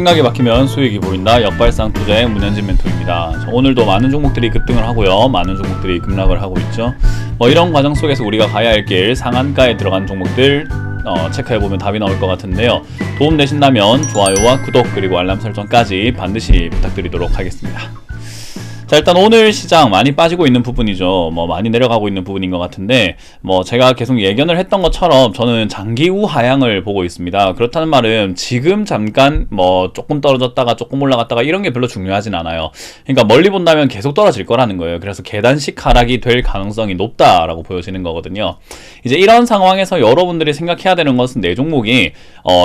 생각이 막히면 수익이 보인다. 역발상 투자의 문현진 멘토입니다. 오늘도 많은 종목들이 급등을 하고요, 많은 종목들이 급락을 하고 있죠. 이런 과정 속에서 우리가 가야 할 길, 상한가에 들어간 종목들 체크해보면 답이 나올 것 같은데요. 도움 되신다면 좋아요와 구독 그리고 알람 설정까지 반드시 부탁드리도록 하겠습니다. 자, 일단 오늘 시장 많이 빠지고 있는 부분이죠. 많이 내려가고 있는 부분인 것 같은데, 제가 계속 예견을 했던 것처럼 저는 장기 우하향을 보고 있습니다. 그렇다는 말은 지금 잠깐 조금 떨어졌다가 조금 올라갔다가 이런 게 별로 중요하진 않아요. 그러니까 멀리 본다면 계속 떨어질 거라는 거예요. 그래서 계단식 하락이 될 가능성이 높다라고 보여지는 거거든요. 이제 이런 상황에서 여러분들이 생각해야 되는 것은 내 종목이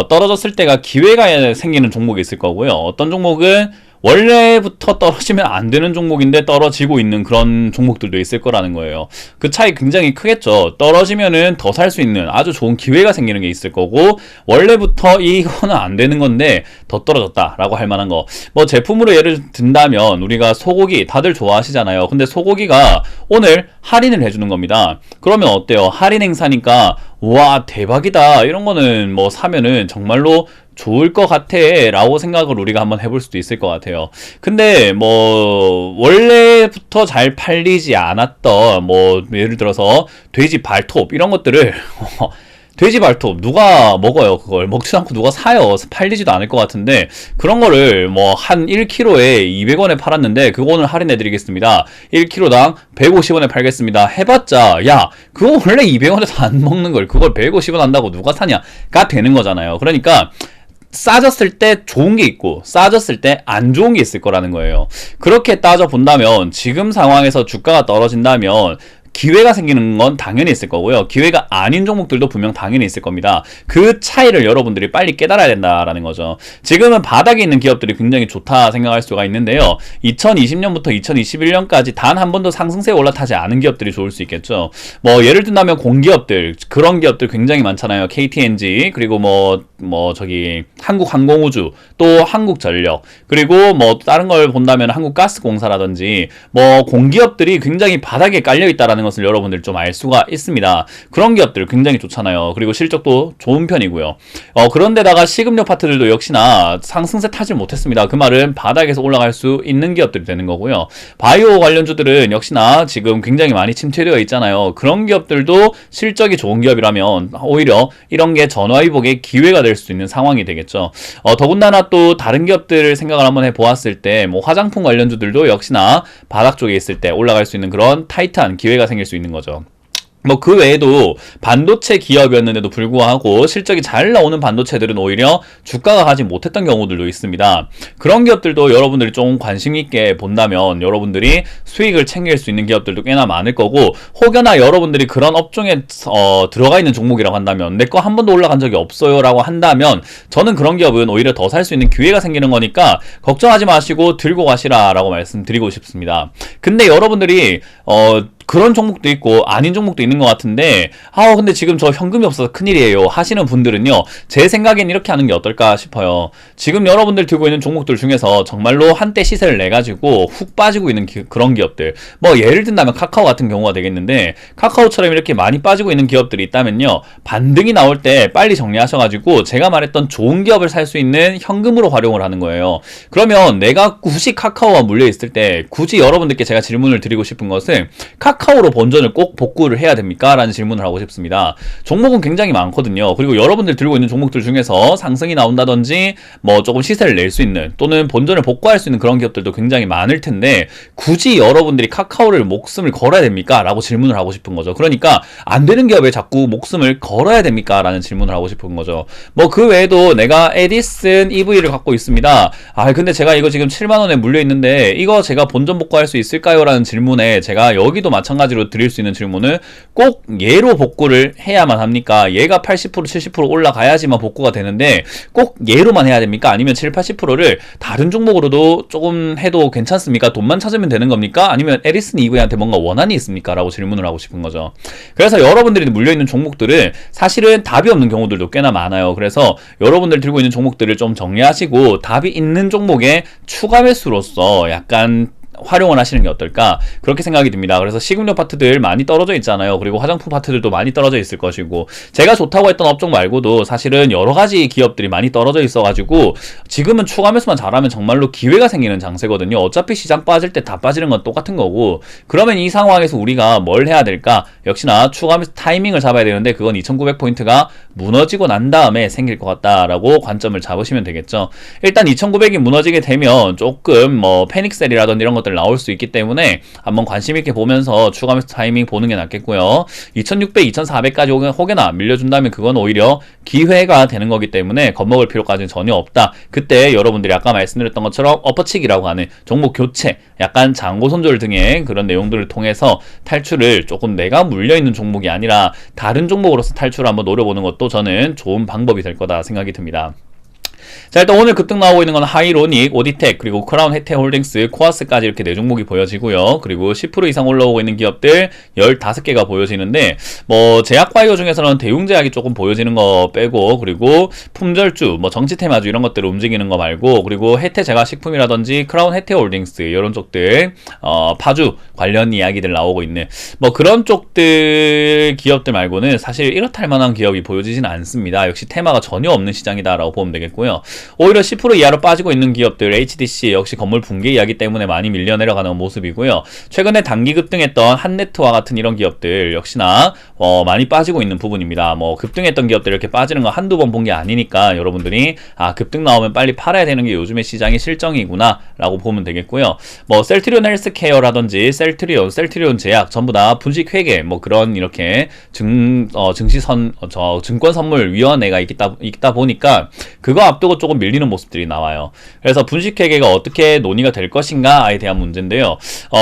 떨어졌을 때가 기회가 생기는 종목이 있을 거고요. 어떤 종목은 원래부터 떨어지면 안 되는 종목인데 떨어지고 있는 그런 종목들도 있을 거라는 거예요. 그 차이 굉장히 크겠죠. 떨어지면은 더 살 수 있는 아주 좋은 기회가 생기는 게 있을 거고, 원래부터 이거는 안 되는 건데 더 떨어졌다라고 할 만한 거. 제품으로 예를 든다면 우리가 소고기 다들 좋아하시잖아요. 근데 소고기가 오늘 할인을 해주는 겁니다. 그러면 어때요? 할인 행사니까 와 대박이다, 이런 거는 사면은 정말로 좋을 것 같아 라고 생각을 우리가 한번 해볼 수도 있을 것 같아요. 근데 원래부터 잘 팔리지 않았던 예를 들어서 돼지 발톱 이런 것들을 돼지 발톱 누가 먹어요? 그걸 먹지도 않고 누가 사요? 팔리지도 않을 것 같은데, 그런 거를 한 1kg에 200원에 팔았는데 그거 오늘 할인해 드리겠습니다, 1kg당 150원에 팔겠습니다 해봤자 야 그거 원래 200원에서 안 먹는 걸 그걸 150원 한다고 누가 사냐가 되는 거잖아요. 그러니까 싸졌을 때 좋은 게 있고 싸졌을 때 안 좋은 게 있을 거라는 거예요. 그렇게 따져본다면 지금 상황에서 주가가 떨어진다면 기회가 생기는 건 당연히 있을 거고요, 기회가 아닌 종목들도 분명 당연히 있을 겁니다. 그 차이를 여러분들이 빨리 깨달아야 된다라는 거죠. 지금은 바닥에 있는 기업들이 굉장히 좋다 생각할 수가 있는데요, 2020년부터 2021년까지 단 한 번도 상승세에 올라타지 않은 기업들이 좋을 수 있겠죠. 예를 든다면 공기업들, 그런 기업들 굉장히 많잖아요. KTNG, 그리고 한국항공우주, 또 한국전력, 그리고 다른 걸 본다면 한국가스공사라든지 공기업들이 굉장히 바닥에 깔려있다라는 것을 여러분들 좀 알 수가 있습니다. 그런 기업들 굉장히 좋잖아요. 그리고 실적도 좋은 편이고요. 그런데다가 식음료 파트들도 역시나 상승세 타질 못했습니다. 그 말은 바닥에서 올라갈 수 있는 기업들이 되는 거고요. 바이오 관련주들은 역시나 지금 굉장히 많이 침체되어 있잖아요. 그런 기업들도 실적이 좋은 기업이라면 오히려 이런 게 전화위복의 기회가 될 수 있는 상황이 되겠죠. 더군다나 또 다른 기업들을 생각을 한번 해보았을 때 화장품 관련주들도 역시나 바닥 쪽에 있을 때 올라갈 수 있는 그런 타이트한 기회가 생길 수 있는 거죠. 그 외에도 반도체 기업이었는데도 불구하고 실적이 잘 나오는 반도체들은 오히려 주가가 가지 못했던 경우들도 있습니다. 그런 기업들도 여러분들이 좀 관심 있게 본다면 여러분들이 수익을 챙길 수 있는 기업들도 꽤나 많을 거고, 혹여나 여러분들이 그런 업종에 들어가 있는 종목이라고 한다면, 내 거 한 번도 올라간 적이 없어요 라고 한다면 저는 그런 기업은 오히려 더 살 수 있는 기회가 생기는 거니까 걱정하지 마시고 들고 가시라 라고 말씀드리고 싶습니다. 근데 여러분들이 그런 종목도 있고 아닌 종목도 있는 것 같은데, 근데 지금 저 현금이 없어서 큰일이에요 하시는 분들은요, 제 생각엔 이렇게 하는 게 어떨까 싶어요. 지금 여러분들 들고 있는 종목들 중에서 정말로 한때 시세를 내가지고 훅 빠지고 있는 그런 기업들, 예를 든다면 카카오 같은 경우가 되겠는데, 카카오처럼 이렇게 많이 빠지고 있는 기업들이 있다면요, 반등이 나올 때 빨리 정리하셔가지고 제가 말했던 좋은 기업을 살 수 있는 현금으로 활용을 하는 거예요. 그러면 내가 굳이 카카오와 물려있을 때 굳이 여러분들께 제가 질문을 드리고 싶은 것은, 카카오로 본전을 꼭 복구를 해야 됩니까? 라는 질문을 하고 싶습니다. 종목은 굉장히 많거든요. 그리고 여러분들 들고 있는 종목들 중에서 상승이 나온다든지 조금 시세를 낼 수 있는, 또는 본전을 복구할 수 있는 그런 기업들도 굉장히 많을 텐데, 굳이 여러분들이 카카오를 목숨을 걸어야 됩니까? 라고 질문을 하고 싶은 거죠. 그러니까 안 되는 기업에 자꾸 목숨을 걸어야 됩니까? 라는 질문을 하고 싶은 거죠. 그 외에도 내가 에디슨 EV를 갖고 있습니다. 근데 제가 이거 지금 7만원에 물려있는데 이거 제가 본전 복구할 수 있을까요? 라는 질문에 제가 여기도 마찬가지로 드릴 수 있는 질문은, 꼭 얘로 복구를 해야만 합니까? 얘가 80% 70% 올라가야지만 복구가 되는데 꼭 얘로만 해야 됩니까? 아니면 7, 80%를 다른 종목으로도 조금 해도 괜찮습니까? 돈만 찾으면 되는 겁니까? 아니면 에디슨 EV한테 뭔가 원한이 있습니까? 라고 질문을 하고 싶은 거죠. 그래서 여러분들이 물려있는 종목들은 사실은 답이 없는 경우들도 꽤나 많아요. 그래서 여러분들 들고 있는 종목들을 좀 정리하시고 답이 있는 종목에 추가 매수로서 약간 활용을 하시는 게 어떨까 그렇게 생각이 듭니다. 그래서 식음료 파트들 많이 떨어져 있잖아요. 그리고 화장품 파트들도 많이 떨어져 있을 것이고 제가 좋다고 했던 업종 말고도 사실은 여러 가지 기업들이 많이 떨어져 있어가지고 지금은 추가 매수만 잘하면 정말로 기회가 생기는 장세거든요. 어차피 시장 빠질 때 다 빠지는 건 똑같은 거고 그러면 이 상황에서 우리가 뭘 해야 될까? 역시나 추가 매수 타이밍을 잡아야 되는데 그건 2900포인트가 무너지고 난 다음에 생길 것 같다라고 관점을 잡으시면 되겠죠. 일단 2900이 무너지게 되면 조금 뭐 패닉셀이라든지 이런 것들 나올 수 있기 때문에 한번 관심 있게 보면서 추가 매수 타이밍 보는 게 낫겠고요. 2600, 2400까지 혹여나 밀려준다면 그건 오히려 기회가 되는 거기 때문에 겁먹을 필요까지는 전혀 없다. 그때 여러분들이 아까 말씀드렸던 것처럼 엎어치기라고 하는 종목 교체, 약간 장고 손절 등의 그런 내용들을 통해서 탈출을 조금 내가 물려있는 종목이 아니라 다른 종목으로서 탈출을 한번 노려보는 것도 저는 좋은 방법이 될 거다 생각이 듭니다. 자, 일단 오늘 급등 나오고 있는 건 하이로닉, 오디텍, 그리고 크라운 혜태홀딩스, 코아스까지 이렇게 4종목이 보여지고요. 그리고 10% 이상 올라오고 있는 기업들 15개가 보여지는데 뭐 제약바이오 중에서는 대웅제약이 조금 보여지는 거 빼고 그리고 품절주, 뭐 정치테마주 이런 것들을 움직이는 거 말고 그리고 혜태제과식품이라든지 크라운 혜태홀딩스 이런 쪽들 파주 관련 이야기들 나오고 있는 뭐 그런 쪽들 기업들 말고는 사실 이렇다 할 만한 기업이 보여지지는 않습니다. 역시 테마가 전혀 없는 시장이다라고 보면 되겠고요. 오히려 10% 이하로 빠지고 있는 기업들 HDC 역시 건물 붕괴 이야기 때문에 많이 밀려 내려가는 모습이고요. 최근에 단기 급등했던 한네트와 같은 이런 기업들 역시나 많이 빠지고 있는 부분입니다. 뭐 급등했던 기업들 이렇게 빠지는 거 한두 번 본 게 아니니까 여러분들이 급등 나오면 빨리 팔아야 되는 게 요즘의 시장의 실정이구나 라고 보면 되겠고요. 뭐 셀트리온 헬스케어라든지 셀트리온 제약 전부 다 분식 회계 뭐 그런 이렇게 증권선물위원회가 있다 보니까 그거 앞두고 조금 밀리는 모습들이 나와요. 그래서 분식회계가 어떻게 논의가 될 것인가에 대한 문제인데요.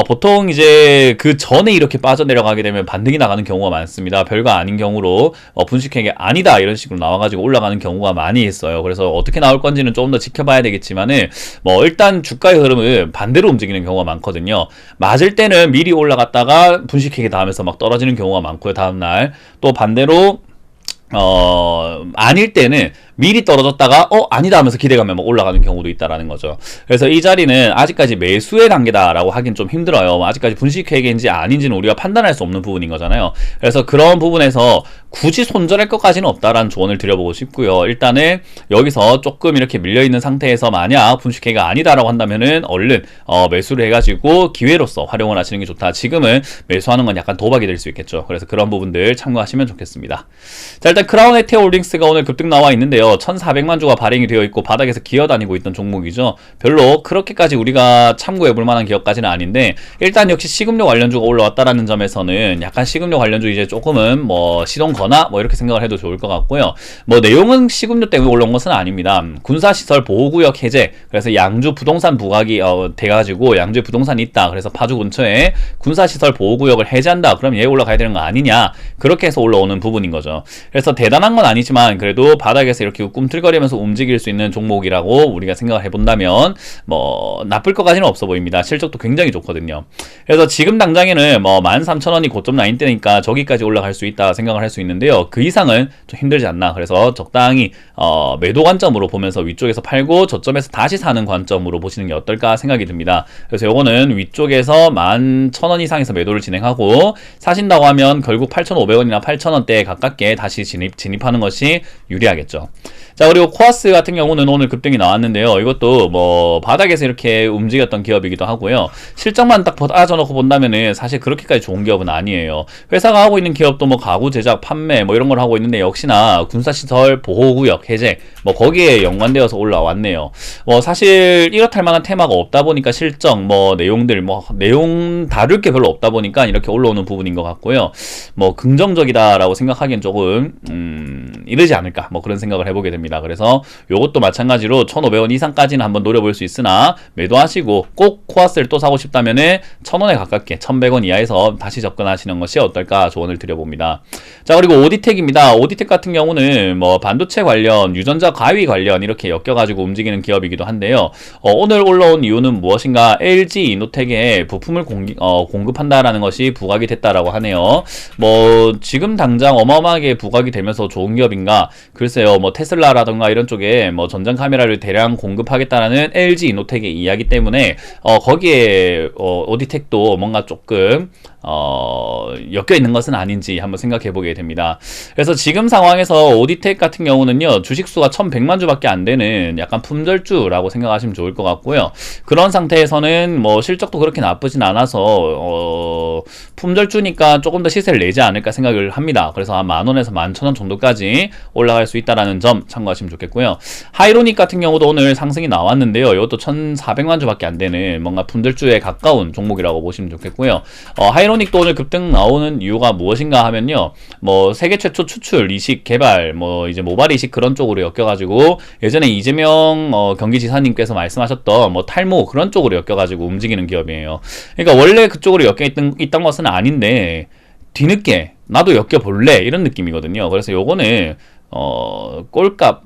보통 이제 그 전에 이렇게 빠져내려가게 되면 반등이 나가는 경우가 많습니다. 별거 아닌 경우로 분식회계 아니다 이런 식으로 나와가지고 올라가는 경우가 많이 있어요. 그래서 어떻게 나올 건지는 조금 더 지켜봐야 되겠지만은 뭐 일단 주가의 흐름은 반대로 움직이는 경우가 많거든요. 맞을 때는 미리 올라갔다가 분식회계 다음에서 막 떨어지는 경우가 많고요. 다음날 또 반대로 아닐 때는 미리 떨어졌다가 아니다 하면서 기대감에 막 올라가는 경우도 있다라는 거죠. 그래서 이 자리는 아직까지 매수의 단계다라고 하긴 좀 힘들어요. 아직까지 분식회계인지 아닌지는 우리가 판단할 수 없는 부분인 거잖아요. 그래서 그런 부분에서 굳이 손절할 것까지는 없다라는 조언을 드려보고 싶고요. 일단은 여기서 조금 이렇게 밀려있는 상태에서 만약 분식회계가 아니다라고 한다면은 얼른 매수를 해가지고 기회로서 활용을 하시는 게 좋다. 지금은 매수하는 건 약간 도박이 될 수 있겠죠. 그래서 그런 부분들 참고하시면 좋겠습니다. 자, 일단 크라운 혜태홀딩스가 오늘 급등 나와 있는데요. 1,400만 주가 발행이 되어 있고 바닥에서 기어다니고 있던 종목이죠. 별로 그렇게까지 우리가 참고해볼 만한 기업까지는 아닌데 일단 역시 식음료 관련주가 올라왔다라는 점에서는 약간 식음료 관련주 이제 조금은 뭐 시동 거나 뭐 이렇게 생각을 해도 좋을 것 같고요. 뭐 내용은 식음료 때문에 올라온 것은 아닙니다. 군사시설 보호구역 해제, 그래서 양주 부동산 부각이 돼가지고 양주에 부동산이 있다. 그래서 파주 근처에 군사시설 보호구역을 해제한다. 그럼 얘 올라가야 되는 거 아니냐. 그렇게 해서 올라오는 부분인 거죠. 그래서 대단한 건 아니지만 그래도 바닥에서 이렇게 꿈틀거리면서 움직일 수 있는 종목이라고 우리가 생각을 해본다면 뭐 나쁠 것까지는 없어 보입니다. 실적도 굉장히 좋거든요. 그래서 지금 당장에는 뭐 13,000원이 고점 라인 때니까 저기까지 올라갈 수 있다 생각을 할 수 있는데요. 그 이상은 좀 힘들지 않나. 그래서 적당히 매도 관점으로 보면서 위쪽에서 팔고 저점에서 다시 사는 관점으로 보시는 게 어떨까 생각이 듭니다. 그래서 요거는 위쪽에서 11,000원 이상에서 매도를 진행하고 사신다고 하면 결국 8,500원이나 8,000원대에 가깝게 다시 진입하는 것이 유리하겠죠. 자, 그리고 코아스 같은 경우는 오늘 급등이 나왔는데요. 이것도 뭐 바닥에서 이렇게 움직였던 기업이기도 하고요. 실적만 딱 빠져놓고 본다면은 사실 그렇게까지 좋은 기업은 아니에요. 회사가 하고 있는 기업도 뭐 가구 제작, 판매 뭐 이런 걸 하고 있는데 역시나 군사시설 보호구역 해제 뭐 거기에 연관되어서 올라왔네요. 뭐 사실 이렇다 할 만한 테마가 없다 보니까 실적 뭐 내용들 뭐 내용 다룰 게 별로 없다 보니까 이렇게 올라오는 부분인 것 같고요. 뭐 긍정적이다라고 생각하기엔 조금 이르지 않을까 뭐 그런 생각을 해보게 됩니다. 그래서 요것도 마찬가지로 1,500원 이상까지는 한번 노려볼 수 있으나 매도하시고 꼭 코아스를 또 사고 싶다면은 1,000원에 가깝게 1,100원 이하에서 다시 접근하시는 것이 어떨까 조언을 드려봅니다. 자, 그리고 오디텍입니다. 오디텍 같은 경우는 뭐 반도체 관련, 유전자 가위 관련 이렇게 엮여가지고 움직이는 기업이기도 한데요. 오늘 올라온 이유는 무엇인가? LG 이노텍에 부품을 공급한다라는 것이 부각이 됐다라고 하네요. 뭐 지금 당장 어마어마하게 부각이 되면서 좋은 기업인가? 글쎄요. 뭐 테슬라 테슬라라던가 이런 쪽에 뭐 전장 카메라를 대량 공급하겠다라는 LG 이노텍의 이야기 때문에 거기에 오디텍도 뭔가 조금 엮여 있는 것은 아닌지 한번 생각해 보게 됩니다. 그래서 지금 상황에서 오디텍 같은 경우는요, 주식수가 1100만 주밖에 안 되는 약간 품절주라고 생각하시면 좋을 것 같고요. 그런 상태에서는 뭐 실적도 그렇게 나쁘진 않아서 품절주니까 조금 더 시세를 내지 않을까 생각을 합니다. 그래서 한 10,000원에서 11,000원 정도까지 올라갈 수 있다라는 점 참고하시면 좋겠고요. 하이로닉 같은 경우도 오늘 상승이 나왔는데요. 이것도 1,400만 주밖에 안 되는 뭔가 품절주에 가까운 종목이라고 보시면 좋겠고요. 하이로닉도 오늘 급등 나오는 이유가 무엇인가 하면요, 뭐 세계 최초 추출, 이식, 개발, 뭐 이제 모발 이식 그런 쪽으로 엮여가지고 예전에 이재명 경기지사님께서 말씀하셨던 뭐 탈모 그런 쪽으로 엮여가지고 움직이는 기업이에요. 그러니까 원래 그쪽으로 엮여 있던 것은 아닌데 뒤늦게 나도 엮여볼래 이런 느낌이거든요. 그래서 요거는 꼴값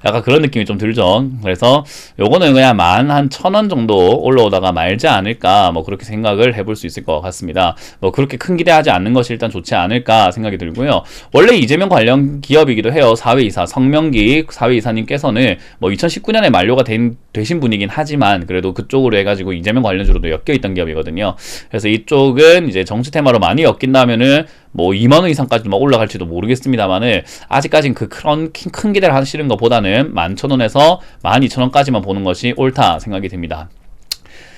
약간 그런 느낌이 좀 들죠. 그래서 요거는 그냥 만 한 1,000원 정도 올라오다가 말지 않을까, 뭐 그렇게 생각을 해볼 수 있을 것 같습니다. 뭐 그렇게 큰 기대하지 않는 것이 일단 좋지 않을까 생각이 들고요. 원래 이재명 관련 기업이기도 해요. 사회이사 성명기 사회이사님께서는 뭐 2019년에 만료가 되신 분이긴 하지만 그래도 그쪽으로 해가지고 이재명 관련주로도 엮여있던 기업이거든요. 그래서 이쪽은 이제 정치 테마로 많이 엮인다면은 뭐 2만원 이상까지 막 올라갈지도 모르겠습니다만은 아직까진 그 큰 기대를 하시는 것보다는 11,000원에서 12,000원까지만 보는 것이 옳다 생각이 듭니다.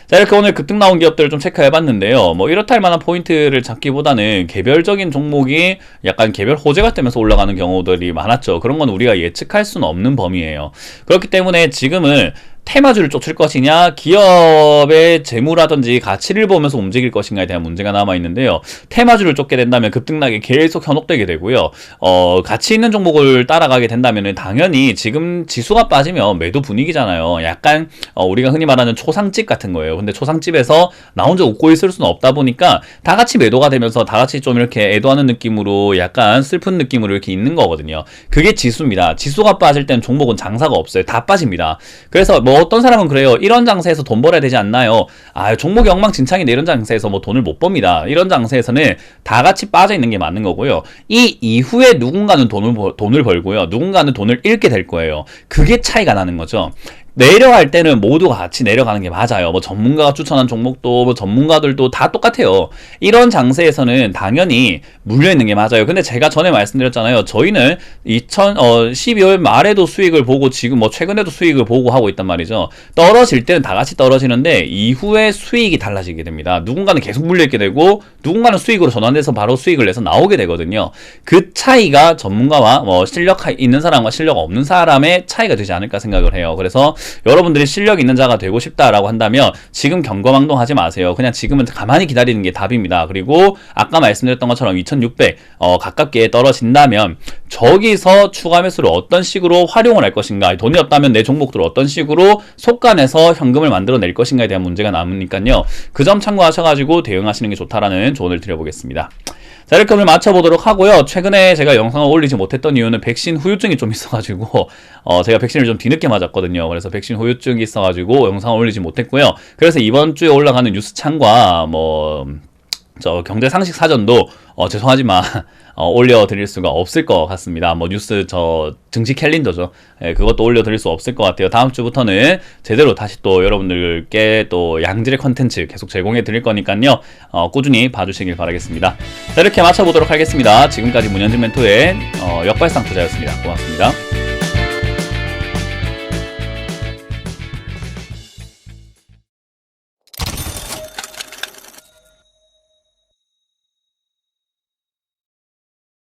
자, 이렇게 오늘 급등 나온 기업들을 좀 체크해봤는데요. 뭐 이렇다 할 만한 포인트를 잡기보다는 개별적인 종목이 약간 개별 호재가 되면서 올라가는 경우들이 많았죠. 그런 건 우리가 예측할 수는 없는 범위예요. 그렇기 때문에 지금은 테마주를 쫓을 것이냐, 기업의 재무라든지 가치를 보면서 움직일 것인가에 대한 문제가 남아있는데요. 테마주를 쫓게 된다면 급등락이 계속 현혹되게 되고요. 가치 있는 종목을 따라가게 된다면 당연히 지금 지수가 빠지면 매도 분위기잖아요. 약간 우리가 흔히 말하는 초상집 같은 거예요. 근데 초상집에서 나 혼자 웃고 있을 수는 없다 보니까 다 같이 매도가 되면서 다 같이 좀 이렇게 애도하는 느낌으로 약간 슬픈 느낌으로 이렇게 있는 거거든요. 그게 지수입니다. 지수가 빠질 땐 종목은 장사가 없어요. 다 빠집니다. 그래서 뭐 어떤 사람은 그래요. 이런 장세에서 돈 벌어야 되지 않나요? 종목이 엉망진창인데 이런 장세에서 뭐 돈을 못 법니다. 이런 장세에서는 다 같이 빠져 있는 게 맞는 거고요. 이 이후에 누군가는 돈을 벌고요. 누군가는 돈을 잃게 될 거예요. 그게 차이가 나는 거죠. 내려갈 때는 모두가 같이 내려가는 게 맞아요. 뭐 전문가가 추천한 종목도 뭐 전문가들도 다 똑같아요. 이런 장세에서는 당연히 물려있는 게 맞아요. 근데 제가 전에 말씀드렸잖아요. 저희는 12월 말에도 수익을 보고 지금 뭐 최근에도 수익을 보고 하고 있단 말이죠. 떨어질 때는 다 같이 떨어지는데 이후에 수익이 달라지게 됩니다. 누군가는 계속 물려있게 되고 누군가는 수익으로 전환돼서 바로 수익을 내서 나오게 되거든요. 그 차이가 전문가와 뭐 실력 있는 사람과 실력 없는 사람의 차이가 되지 않을까 생각을 해요. 그래서 여러분들이 실력 있는 자가 되고 싶다라고 한다면 지금 경거망동하지 마세요. 그냥 지금은 가만히 기다리는 게 답입니다. 그리고 아까 말씀드렸던 것처럼 2600 가깝게 떨어진다면 저기서 추가 매수를 어떤 식으로 활용을 할 것인가, 돈이 없다면 내 종목들을 어떤 식으로 속간해서 현금을 만들어낼 것인가에 대한 문제가 남으니까요. 그 점 참고하셔가지고 대응하시는 게 좋다라는 조언을 드려보겠습니다. 자, 이렇게 오늘 맞춰보도록 하고요. 최근에 제가 영상을 올리지 못했던 이유는 백신 후유증이 좀 있어가지고 제가 백신을 좀 뒤늦게 맞았거든요. 그래서 백신 후유증이 있어가지고 영상을 올리지 못했고요. 그래서 이번 주에 올라가는 뉴스창과 저 경제상식 사전도 죄송하지만 올려드릴 수가 없을 것 같습니다. 뭐 뉴스 증시 캘린더죠. 그것도 올려드릴 수 없을 것 같아요. 다음 주부터는 제대로 다시 또 여러분들께 또 양질의 컨텐츠 계속 제공해 드릴 거니까요. 꾸준히 봐주시길 바라겠습니다. 자, 이렇게 맞춰보도록 하겠습니다. 지금까지 문현진 멘토의 역발상 투자였습니다. 고맙습니다.